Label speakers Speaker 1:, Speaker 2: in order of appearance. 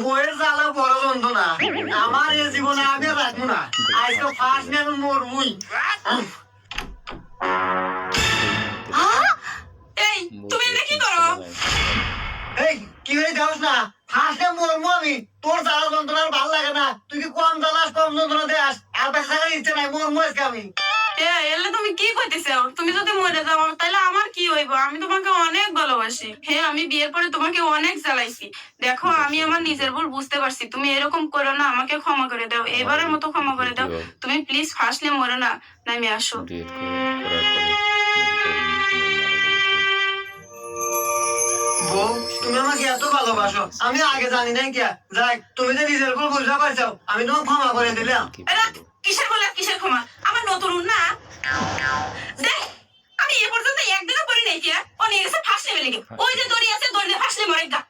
Speaker 1: বইয়ের জ্বালা বড় যন্ত্রণা আমার এই জীবনে আমি আর রাখবো না আজকে ফার্স্ট নিয়ে আমি মরমুই
Speaker 2: এই তুমি এটা কি করো?
Speaker 1: এই কি হয়ে যাস না ফার্স্ট নিয়ে মরমু আমি তোর জ্বালা যন্ত্রণা আর ভালো লাগে না তুই কি কম জ্বালাস কম যন্ত্রণা দেস আর বেঁচে থাকার ইচ্ছে নাই মরমু আজকে আমি
Speaker 2: এলে তুমি কি কইতেছো? তুমি যদি মরে যাও তাহলে আমার কি হইব? আমি তোমাকে অনেক ভালোবাসি। হ্যাঁ, আমি বিয়ের পরে তোমাকে অনেক জ্বালাইছি। দেখো, আমি আমার নিজের ভুল বুঝতে পারছি। তুমি এরকম করো না, আমাকে ক্ষমা করে দাও, এবারের মতো ক্ষমা করে দাও। তুমি প্লিজ ফার্স্টলি মরো না, নামে আসো।
Speaker 1: বউ তুমি আমাকে এত ভালোবাসো আমি আগে জানি নাই কি যাই তুমি যে নিজের ভুল বুঝতে পারছো আমি তোমাকে ক্ষমা করে দিলাম
Speaker 2: এরা কিসের বলে কিসের ক্ষমা? আমার নতুন না দেখ, আমি এ পর্যন্ত একদিনও করি নাই কি ও নিয়ে গেছে ফার্স্ট লেভেলে। ওই যে দড়ি আছে, দড়ি দিয়ে ফার্স্ট লেভেলে মরে গা।